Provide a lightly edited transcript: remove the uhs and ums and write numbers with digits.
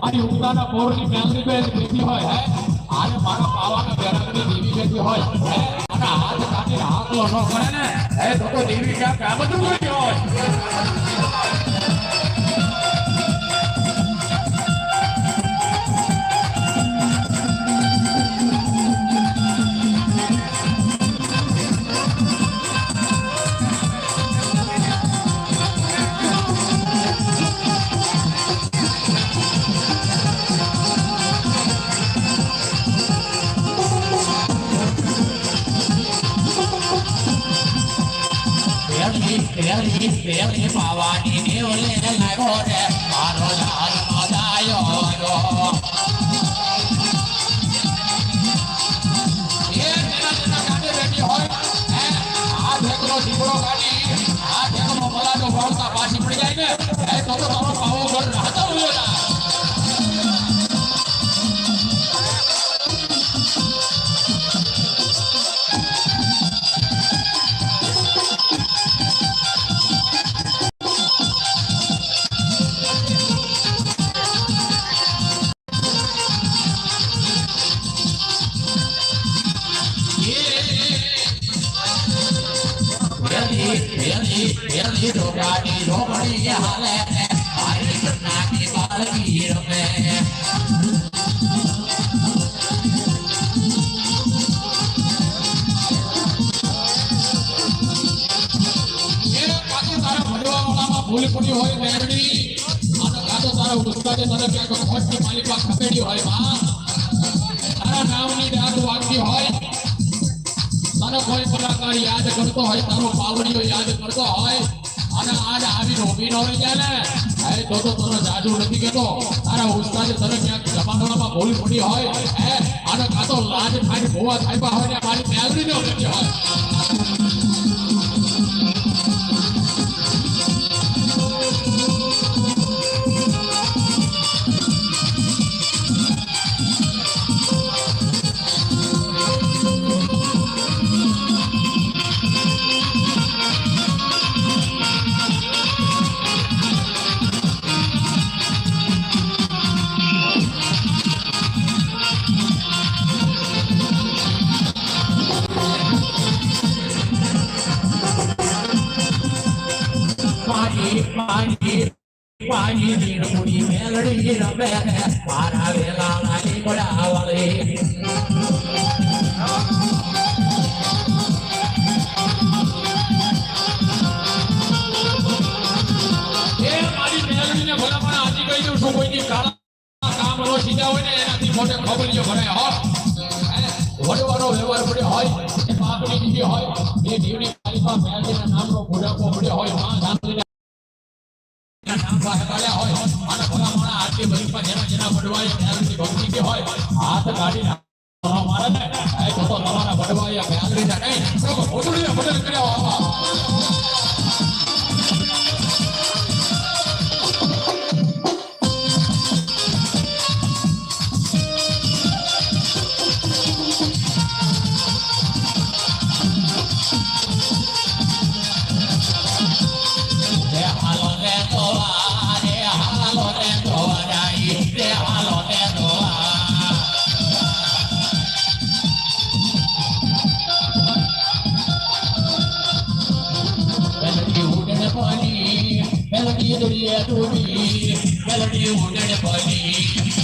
મારી ઉગતાના પોરની મેલરી બેઠી હોય હે આને મારા પાવાના બેરાની દેવી બેઠી હોય હે અને હાથ કાઢીને હાથલો ન કરે ને હે તો દેવી ક્યાં કામ જ કરી હોય Peli pawani ni ole lai bore aro dal madayo ro ye tena gaade ready hoy aa dekho dipro gaadi aa dekho mala jo bolta paasi padi jaye ne to taro pawo gar rahta hoye na Itu gadi robari ya hale hari kena di bali robe ये कातो तारा भडवा वाला भूली पड़ी होय मेरडी आनो कातो तारा उस्तादे तने क्या को खोटी मालिक वा खपेडी होय बा तारा नाम ની યાદ વાગતી હોય તારો કોઈ કલાકાર યાદ કરતો હોય તારો પાવડીઓ યાદ કરતો હોય અને આજ આવી રોબી નો રહી જાય ને એ તો તને જાદુ નથી કેતો તારા ઉસ્તાદ તને ક્યાંક જમાનામાં ભૂલ પડી હોય એ આનો કાતો લાજ ખાઈ ભોવા થાયબા હોય ને મારી મેલડી નો બેઠી હોય Pani di rumudi melodi rabe para vela lagi kodawale ye mari melodi ne bola mana aji gई to so koi ni kala kaam ro sida hoy ne enathi mote khobaliyo bhare ho વડવાનો વ્યવહાર પડ્યો હોય એ બાપની દીદી હોય એ દેવની કાલીમાં મેલડીના નામનો ઘોડાકો પડ્યો હોય માં જાનલીના નામ પાડ્યા હોય અને ભલા માણા આટલી બરીમાં જેના વડવાય મેલડી ભક્તિ કે હોય હાથ કાઢીને મારે ને એ તો તમારા વડવાય મેલડીના નહીં તો ભોજડીને બદલ કર્યા આવા melody udane pani